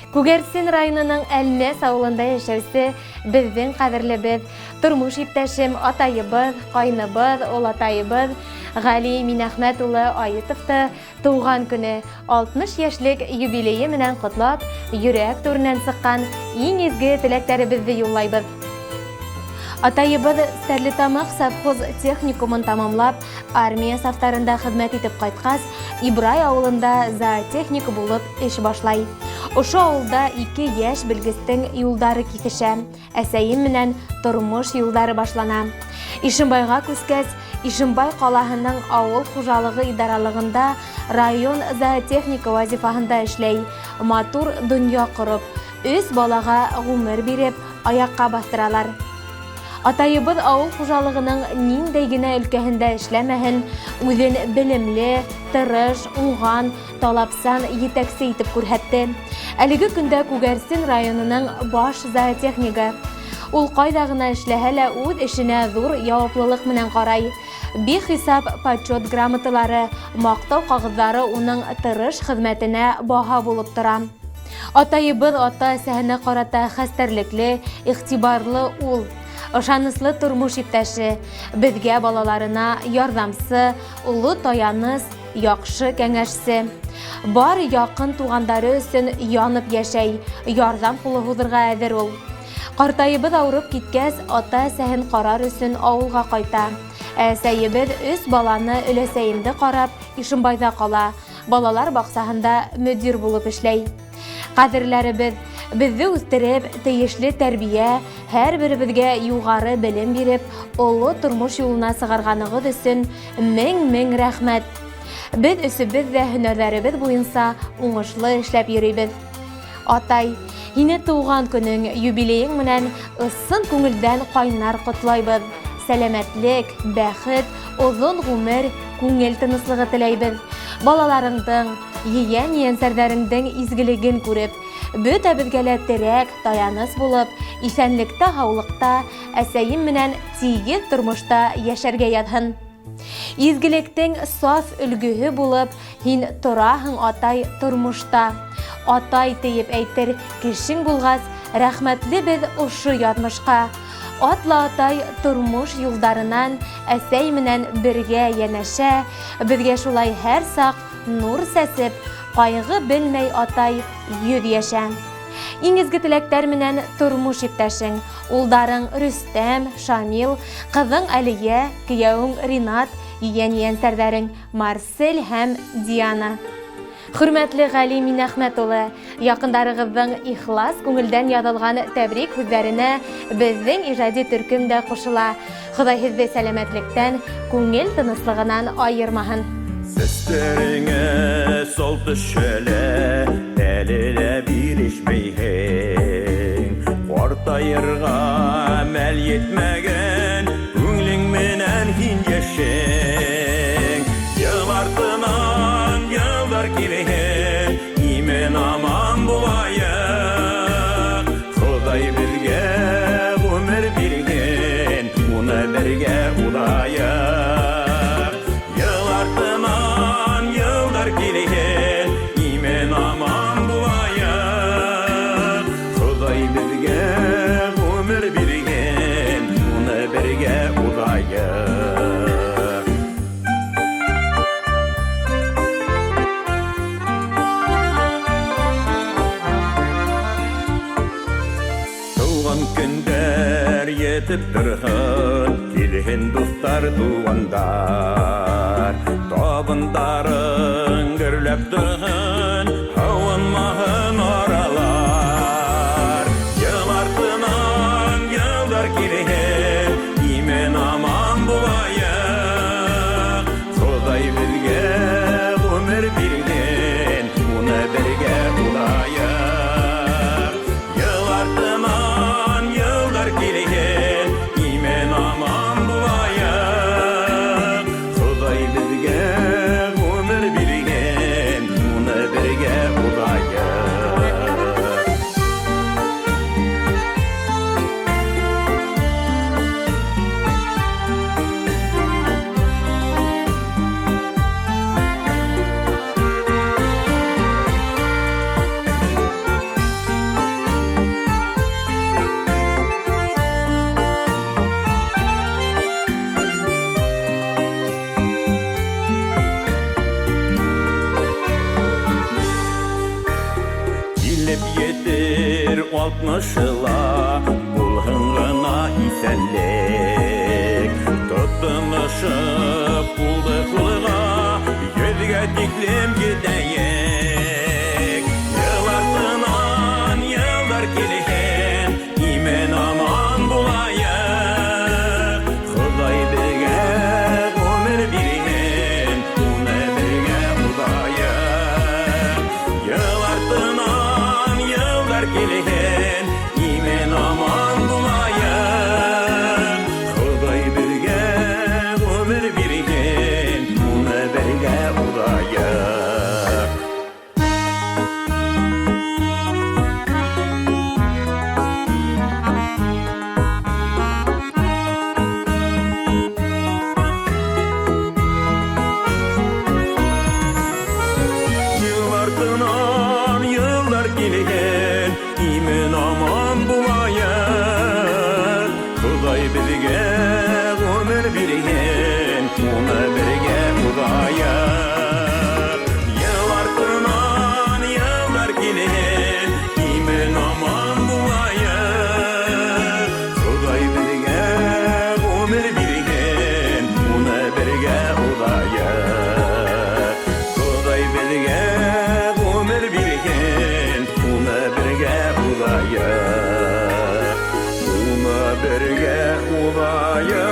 Күгәрсен районының Әлмәс авылында яшәүсе безнең кадерлебез, тормыш иптәшем, атайыбыз, кайныбыз, олатайыбыз Гали Минәхмәт улы Аетовты туган көне 60 яшьлек юбилее менән котлап, йөрәк түреннән сыккан иң изге теләкләребезне юллайбыз. Атайыбыз Стәрлетамак совхоз техникумын тамамлап, армия сафтарында хезмәт итеп кайткас, Ибрай авылында зоотехник булып эш башлай. Ошо авылда 2 яшь белгестең юлдары кисешә, әсәем менән тормыш юлдары башлана. Ишембайга күскәс, Ишембай калаһының авыл хуҗалыгы идаралыгында район зоотехника вазифаһында эшләй. Матур дөнья корып, 3 балага гомер биреп, аякка бастыралар. Атайыбыз авыл хуҗалыгының ниндәй генә өлкәһендә эшләмәһен, үзен белемле, тырыш, уңган, талапсан җитәкче итеп күрһәтте. Әлеге көндә Күгәрсен районының баш зоотехнигы. Ул кайда гына эшләһә лә үз эшенә зур яуаплылык менән карай. Бихисап почет грамоталары, мактау кагызлары уның тырыш хезмәтенә баһа булып тора. Атайыбыз ата-әсәһенә карата хәстәрлекле, игътибарлы ул. Ышаныслы тормыш иптәше, безгә балаларына ярдәмче, улы таяныс, яхшы кәңәшче. Бар якын тугандары өчен янып яшәй, ярдәм кулы һуҙырға әҙер ул. Картайыбыз ауырып киткәс, ата-әсәһен карар өчен авылга кайта. Әсәйебез 3 баланы өләсәйенде карап, Ишембайда кала. Балалар баксаһында мөдир булып эшләй. Кадерләребез, безне үстереп, тиешле тәрбия, һәрберебезгә югары белем биреп, олы тормыш юлына сыгарганыгыз өчен мең рәхмәт. Без өсебез дә һөнәрләребез буенча уңышлы эшләп йөрибез. Атай, һине туган көнең, юбилеең менән ысын күңелдән кайнар котлайбыз. Сәламәтлек, бәхет, озын гомер, күңел тыныслыгы теләйбез. Балаларыңдың, ейән-ейәнсәрҙәреңдең изгелеген күреп, бөтәбеҙгә лә терәк, таяныс булып, исәнлектә, һаулыҡта, әсәйем менән тигеҙ тормошта йәшәргә яҙһын. Изгелектең саф өлгөһө булып, һин тораһың, атай, тормошта. Атай тиеп әйтер кешең булғас, рәхмәтлебеҙ ошо яҙмышҡа. Атла атай тормош юлдарынан әсәй менән бергә йәнәшә, безгә шулай һәр саҡ нур сәсеп, ҡайғы белмәй атай 100 йәшә. Иң изге теләктәр менән тормош иптәшең, улдарың Рөстәм, Шамил, ҡыҙың Әлиә, кейәүең Ринат, ейән-ейәнсәрҙәрең Марсель һәм Диана. Хөрмәтле Гали Минәхмәт улы, яҡындарығыҙҙың ихлас күңелдән яҙылған тәбрик һүҙҙәренә беҙҙең ижади төркөм дә ҡушыла. Хоҙай һеҙҙе сәләмәтлектән, күңел тыныслығынан айырмаһын. Сәстәреңә сол төшәлә, әле лә бирешмәйһең. Ҡартайырға мәл етмәгән, күңлең менән һин йәшәң. Йыл артынан йылдар килһен, имен аман булайыҡ. Хоҙай беҙгә ғүмер биргән, уны бергә уҙайыҡ. Йыл артынан йылдар килһен, имен аман булайыҡ. Хоҙай беҙгә ғүмер биргән, уны бергә уҙайыҡ. Көндәр етеп торһын, килһен дуҫтар, туғандар. Табындарың гөрләп торһын, һауынмаһын аралар. Йыл артынан йылдар килһен, имен аман булайыҡ. Хоҙай беҙгә ғүмер биргән, уны бергә уҙайыҡ. Йыл артынан йылдар килһен, имен аман булайыҡ. Хоҙай беҙгә ғүмер биргән, Келіп етір 60'ла, бұлғынғына исәнлік. Тұттынышы пулды қылға, Yüzge tiklem gideyek. Yıl артынан yıllar gelirken, imen aman bulayık. Xuday birge ömür birigen, ona birge udayık. Yıl артынан yıllar gelirken, imen aman bulayık. Xuday birge ömür birigen, ona birge udayık. Yıl артынан yıllar gelirken, imen aman bulayık. Xuday birge ömür birigen, ona birge udayık. Yıl артынан yıllar gelirken, imen aman bulayık. Xuday birge ömür birigen, ona birge udayık. Xuday birge ömür birigen, ona birge udayık. Ona birge udayık.